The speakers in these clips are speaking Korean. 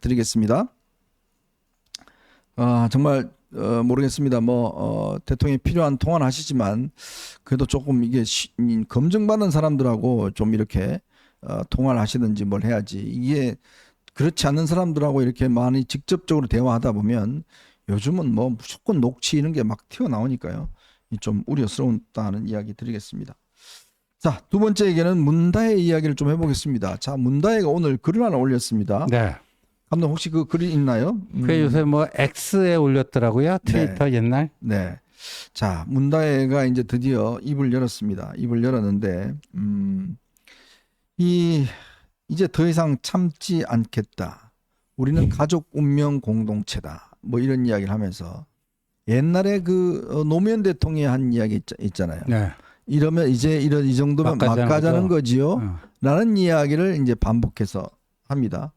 드리겠습니다. 정말 모르겠습니다. 대통령이 필요한 통화는 하시지만 그래도 조금 이게 검증받은 사람들하고 좀 이렇게 통화를 하시든지 뭘 해야지, 이게 그렇지 않는 사람들하고 이렇게 많이 직접적으로 대화하다 보면 요즘은 뭐 무조건 녹취 이런 게 막 튀어나오니까요. 좀 우려스러웠다는 이야기 드리겠습니다. 자, 두 번째 얘기는 문다혜 이야기를 좀 해보겠습니다. 자, 문다혜가 오늘 글을 하나 올렸습니다. 네. 감독 혹시 그 글이 있나요? 그 요새 뭐 X에 올렸더라고요. 트위터 옛날. 네. 자, 문다혜가 이제 드디어 입을 열었습니다. 입을 열었는데 이제 더 이상 참지 않겠다. 우리는 가족 운명 공동체다. 뭐 이런 이야기를 하면서 옛날에 그 노무현 대통령이 한 이야기 있잖아요. 네. 이러면 이제 이 정도면 막가자는 거지요. 라는 이야기를 이제 반복해서 합니다.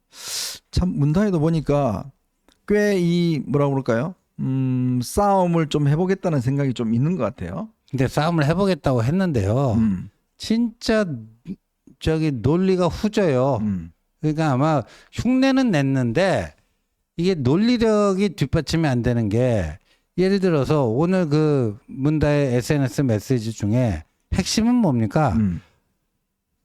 참 문다혜도 보니까 꽤 뭐라고 그럴까요? 싸움을 좀 해보겠다는 생각이 좀 있는 것 같아요. 근데 싸움을 해보겠다고 했는데요. 진짜 저기 논리가 후져요. 그러니까 아마 흉내는 냈는데 이게 논리력이 뒷받침이 안 되는 게, 예를 들어서 오늘 그 문다혜 SNS 메시지 중에 핵심은 뭡니까?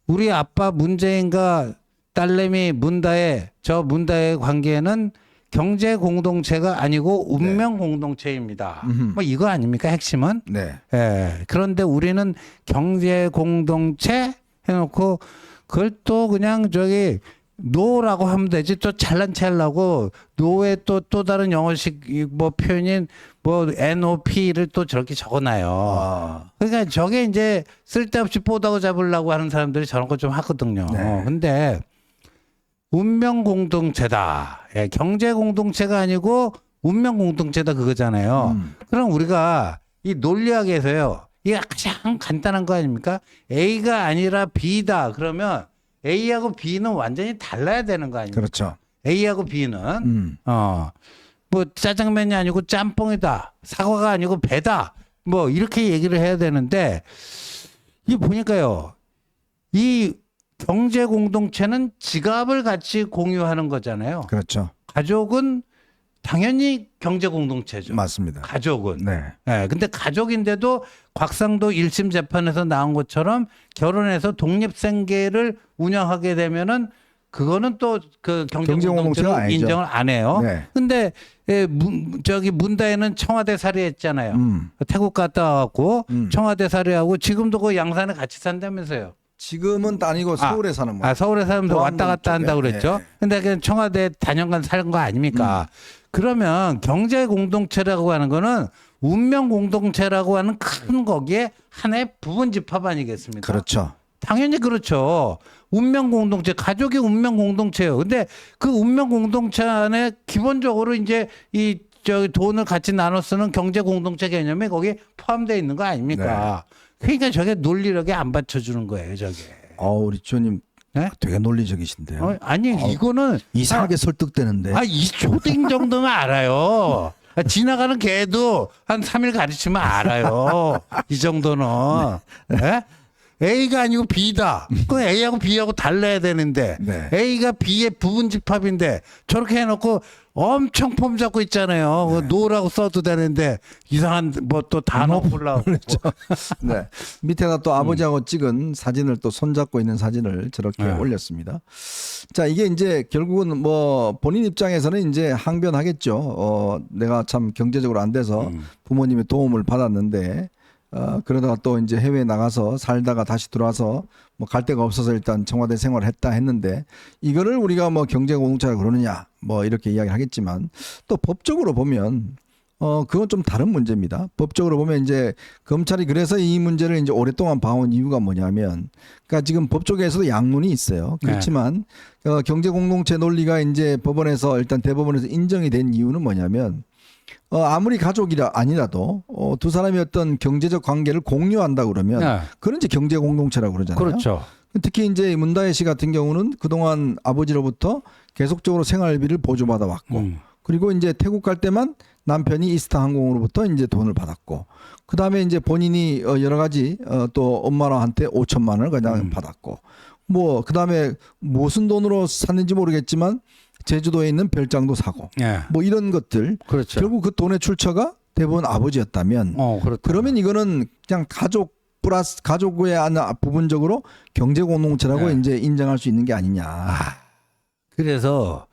우리 아빠 문재인과 딸내미 문다혜, 저 문다혜 관계는 경제 공동체가 아니고 운명 공동체입니다. 뭐 이거 아닙니까 핵심은? 네. 예. 그런데 우리는 경제 공동체 해놓고 그걸 또 그냥 저기 노라고 하면 되지, 또 잘난 체 하려고 노에 또 다른 영어식 뭐 표현인 뭐 NOP를 또 저렇게 적어놔요. 그러니까 저게 이제 쓸데없이 뽀다고 잡으려고 하는 사람들이 저런 거 좀 하거든요. 네. 근데 운명 공동체다. 예, 경제 공동체가 아니고 운명 공동체다 그거잖아요. 그럼 우리가 이 논리학에서요, 이게 가장 간단한 거 아닙니까? A가 아니라 B다. 그러면 A하고 B는 완전히 달라야 되는 거 아닙니까? 그렇죠. A하고 B는 뭐 짜장면이 아니고 짬뽕이다. 사과가 아니고 배다. 뭐 이렇게 얘기를 해야 되는데, 이 보니까요, 이 경제 공동체는 지갑을 같이 공유하는 거잖아요. 그렇죠. 가족은 당연히 경제 공동체죠. 맞습니다. 가족은. 네. 네, 근데 가족인데도 곽상도 1심 재판에서 나온 것처럼 결혼해서 독립생계를 운영하게 되면은 그거는 또 그 경제 공동체로 인정을 안 해요. 네. 근데 저기 문다혜는 청와대 살이했잖아요. 태국 갔다 와갖고 청와대 살이하고 지금도 그 양산에 같이 산다면서요. 지금은 아니고 서울에 사는 분. 서울에 살면서 왔다 갔다 한다고 그랬죠. 네. 근데 그냥 청와대 단연간 사는 거 아닙니까? 그러면 경제 공동체라고 하는 거는 운명 공동체라고 하는 큰 거기에 하나의 부분 집합 아니겠습니까? 그렇죠. 당연히 그렇죠. 운명 공동체, 가족이 운명 공동체예요. 근데 그 운명 공동체 안에 기본적으로 이제 저 돈을 같이 나눠 쓰는 경제 공동체 개념이 거기에 포함되어 있는 거 아닙니까? 네. 그러니까 저게 논리력에 안 받쳐주는 거예요, 저게. 우리 주님 네? 되게 논리적이신데요. 아니 이거는 이상하게 설득되는데. 이 초딩 정도는 알아요. 지나가는 개도 한 3일 가르치면 알아요. 이 정도는. 네? A가 아니고 B다. 그건 A하고 B하고 달라야 되는데 네. A가 B의 부분 집합인데 저렇게 해놓고 엄청 폼 잡고 있잖아요. 네. 노라고 써도 되는데 이상한 뭐 또 단어 풀라고. 그렇죠. 네. 밑에다 또 아버지하고 찍은 사진을 또 손잡고 있는 사진을 저렇게 올렸습니다. 자, 이게 이제 결국은 뭐 본인 입장에서는 이제 항변하겠죠. 내가 참 경제적으로 안 돼서 부모님의 도움을 받았는데 그러다가 또 이제 해외에 나가서 살다가 다시 들어와서 뭐 갈 데가 없어서 일단 청와대 생활을 했다 했는데, 이거를 우리가 뭐 경제 공동체라 그러느냐 뭐 이렇게 이야기를 하겠지만, 또 법적으로 보면 그건 좀 다른 문제입니다. 법적으로 보면 이제 검찰이 그래서 이 문제를 이제 오랫동안 봐온 이유가 뭐냐면, 그러니까 지금 법조계에서도 양론이 있어요. 그렇지만 경제 공동체 논리가 이제 법원에서 일단 대법원에서 인정이 된 이유는 뭐냐면, 아무리 가족이라 아니라도 두 사람이 어떤 경제적 관계를 공유한다 그러면 그런 이제 경제 공동체라고 그러잖아요. 그렇죠. 특히 이제 문다혜 씨 같은 경우는 그동안 아버지로부터 계속적으로 생활비를 보조받아 왔고, 그리고 이제 태국 갈 때만 남편이 이스타 항공으로부터 이제 돈을 받았고, 그 다음에 이제 본인이 여러 가지 또 엄마한테 5천만 원을 그냥 받았고, 뭐 그 다음에 무슨 돈으로 샀는지 모르겠지만 제주도에 있는 별장도 사고 예. 뭐 이런 것들 그렇죠. 결국 그 돈의 출처가 대부분 아버지였다면 그렇다. 그러면 이거는 그냥 가족 플러스 가족의 부분적으로 경제 공동체라고 네. 이제 인정할 수 있는 게 아니냐. 그래서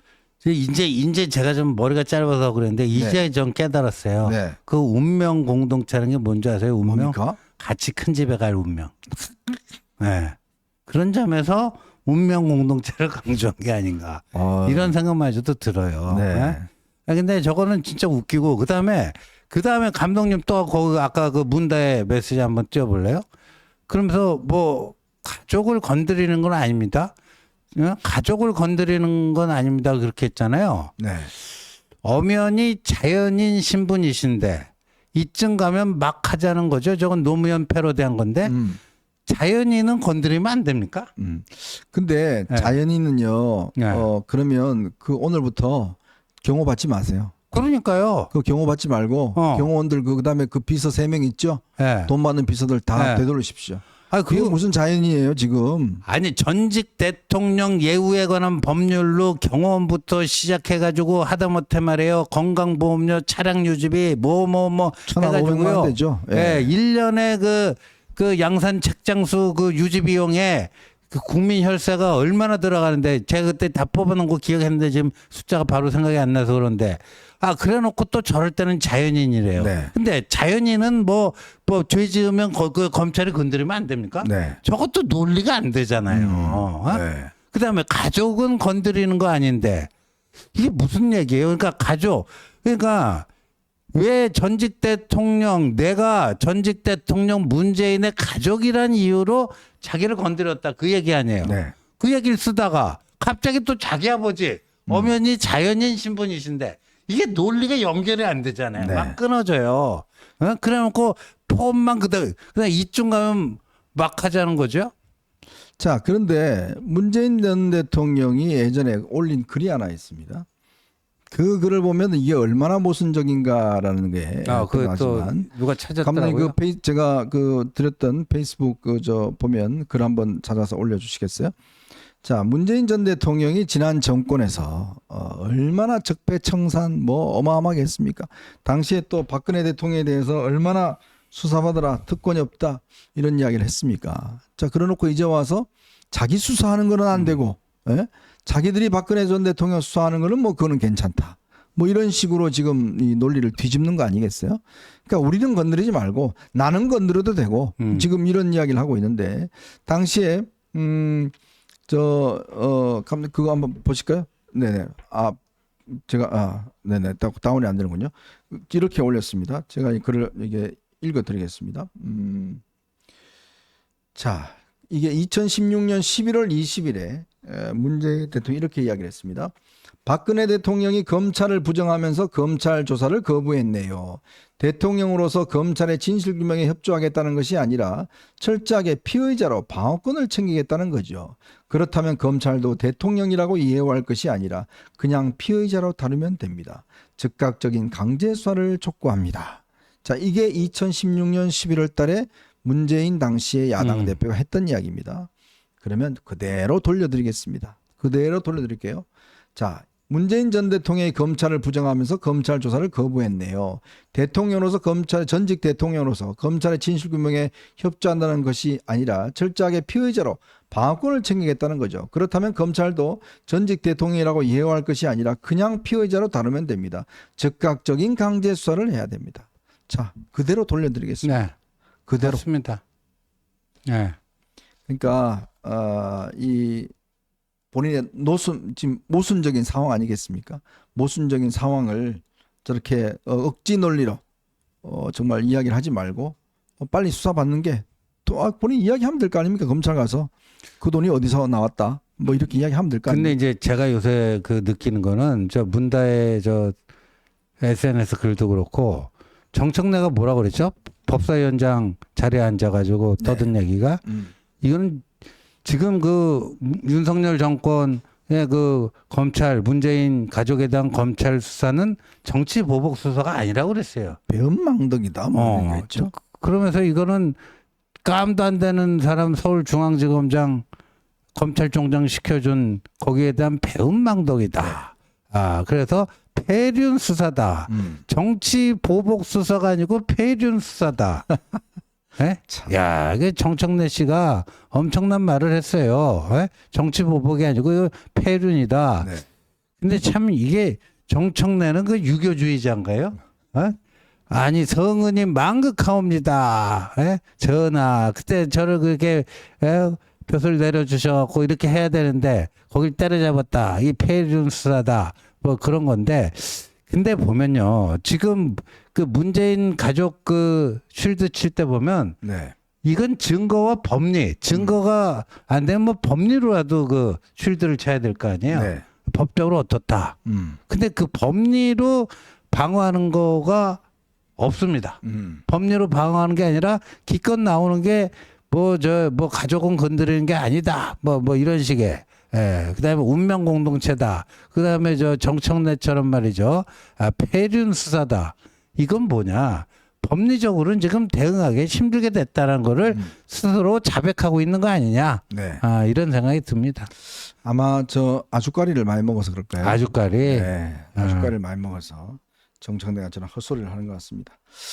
이제 제가 좀 머리가 짧아서 그랬는데 이제 좀 깨달았어요. 네. 그 운명 공동체라는 게 뭔지 아세요? 운명? 뭡니까? 같이 큰 집에 갈 운명. 네. 그런 점에서 운명 공동체를 강조한 게 아닌가. 이런 생각마저도 들어요. 네. 네? 근데 저거는 진짜 웃기고 그다음에 감독님 또 거기 아까 그 문다의 메시지 한번 띄워볼래요? 그러면서 뭐 가족을 건드리는 건 아닙니다. 가족을 건드리는 건 아닙니다. 그렇게 했잖아요. 네. 엄연히 자연인 신분이신데 이쯤 가면 막 하자는 거죠. 저건 노무현 패러디한 건데 자연인은 건드리면 안 됩니까? 근데 네. 자연인은요. 네. 그러면 그 오늘부터 경호 받지 마세요. 그러니까요. 그 경호 받지 말고 경호원들 그다음에 그 비서 3명 있죠. 네. 돈 많은 비서들 다 네. 되돌리십시오. 아, 그게 무슨 자연이에요 지금? 아니 전직 대통령 예우에 관한 법률로 경호원부터 시작해가지고 하다못해 말이에요 건강보험료 차량 유지비 뭐 1,500만 되죠. 예. 1년에 그 양산 책장수 그 유지 비용에 그 국민 혈세가 얼마나 들어가는데 제가 그때 다 뽑아놓은 거 기억했는데 지금 숫자가 바로 생각이 안 나서 그런데 그래놓고 또 저럴 때는 자연인이래요. 네. 근데 자연인은 뭐 죄 지으면 그 검찰이 건드리면 안 됩니까? 네. 저것도 논리가 안 되잖아요. 네. 그다음에 가족은 건드리는 거 아닌데 이게 무슨 얘기예요? 그러니까 가족, 그러니까 왜 내가 전직 대통령 문재인의 가족이란 이유로 자기를 건드렸다 그 얘기 아니에요. 네. 그 얘기를 쓰다가 갑자기 또 자기 아버지 엄연히 자연인 신분이신데 이게 논리가 연결이 안 되잖아요. 네. 막 끊어져요. 그래놓고 폼만 그냥 이쯤 가면 막 하자는 거죠. 자, 그런데 문재인 전 대통령이 예전에 올린 글이 하나 있습니다. 그 글을 보면 이게 얼마나 모순적인가라는 게 그또 누가 찾았더라고요. 감독님 제가 드렸던 페이스북 보면 글 한번 찾아서 올려주시겠어요? 자, 문재인 전 대통령이 지난 정권에서 얼마나 적폐청산 어마어마하게 했습니까? 당시에 또 박근혜 대통령에 대해서 얼마나 수사받으라 특권이 없다 이런 이야기를 했습니까? 자, 그래놓고 이제 와서 자기 수사하는 거는 안 되고 자기들이 박근혜 전 대통령 수사하는 거는 그거는 괜찮다. 이런 식으로 지금 이 논리를 뒤집는 거 아니겠어요? 그러니까 우리는 건드리지 말고 나는 건드려도 되고 지금 이런 이야기를 하고 있는데 당시에 감독님 그거 한번 보실까요? 네네. 네네. 다운이 안 되는군요. 이렇게 올렸습니다. 제가 이 글을 이게 읽어드리겠습니다. 자, 이게 2016년 11월 20일에 문재인 대통령이 이렇게 이야기를 했습니다. 박근혜 대통령이 검찰을 부정하면서 검찰 조사를 거부했네요. 대통령으로서 검찰의 진실규명에 협조하겠다는 것이 아니라 철저하게 피의자로 방어권을 챙기겠다는 거죠. 그렇다면 검찰도 대통령이라고 이해할 것이 아니라 그냥 피의자로 다루면 됩니다. 즉각적인 강제 수사를 촉구합니다. 자, 이게 2016년 11월 달에 문재인 당시의 야당 대표가 했던 이야기입니다. 그러면 그대로 돌려드리겠습니다. 그대로 돌려드릴게요. 자, 문재인 전 대통령이 검찰을 부정하면서 검찰 조사를 거부했네요. 대통령으로서 전직 대통령으로서 검찰의 진실규명에 협조한다는 것이 아니라 철저하게 피의자로 방어권을 챙기겠다는 거죠. 그렇다면 검찰도 전직 대통령이라고 이해할 것이 아니라 그냥 피의자로 다루면 됩니다. 즉각적인 강제 수사를 해야 됩니다. 자, 그대로 돌려드리겠습니다. 네. 그대로. 맞습니다. 네. 그러니까 이 본인의 지금 모순적인 상황 아니겠습니까? 모순적인 상황을 저렇게 억지 논리로 정말 이야기를 하지 말고 빨리 수사받는 게 또 본인 이야기하면 될 거 아닙니까? 검찰 가서 그 돈이 어디서 나왔다 이렇게 이야기하면 될 거 아닙니까? 근데 이제 제가 요새 느끼는 거는 문다의 SNS 글도 그렇고 정청래가 뭐라 그랬죠? 법사위원장 자리에 앉아가지고 떠든 얘기가 이거는 지금 윤석열 정권의 검찰 문재인 가족에 대한 검찰 수사는 정치 보복 수사가 아니라고 그랬어요. 배은망덕이다 그랬죠. 그러면서 이거는 깜도 안 되는 사람 서울중앙지검장 검찰총장 시켜준 거기에 대한 배은망덕이다. 그래서 폐륜 수사다. 정치 보복 수사가 아니고 폐륜 수사다. 예? 야, 이게 정청래 씨가 엄청난 말을 했어요. 예? 정치 보복이 아니고 이거 폐륜이다. 네. 근데 참 이게 정청래는 그 유교주의자인가요? 예? 아니 성은이 망극하옵니다. 예? 전하 그때 저를 그렇게 벼슬 내려주셔갖고 이렇게 해야 되는데 거길 때려잡았다. 이 폐륜 수사다. 뭐 그런 건데 근데 보면요 지금 그 문재인 가족 그 쉴드 칠 때 보면 네. 이건 증거와 법리 증거가 안 되면 뭐 법리로라도 그 쉴드를 쳐야 될 거 아니에요. 네. 법적으로 어떻다. 근데 그 법리로 방어하는 거가 없습니다. 법리로 방어하는 게 아니라 기껏 나오는 게 뭐 가족은 건드리는 게 아니다. 뭐 이런 식의. 예. 그다음에 운명 공동체다. 그다음에 정청래처럼 말이죠. 폐륜 수사다. 이건 뭐냐? 법리적으로는 지금 대응하기 힘들게 됐다는 거를 스스로 자백하고 있는 거 아니냐? 네. 이런 생각이 듭니다. 아마 아주까리를 많이 먹어서 그럴까요? 아주까리. 네. 아주까리를 많이 먹어서 정청래가 저런 헛소리를 하는 것 같습니다.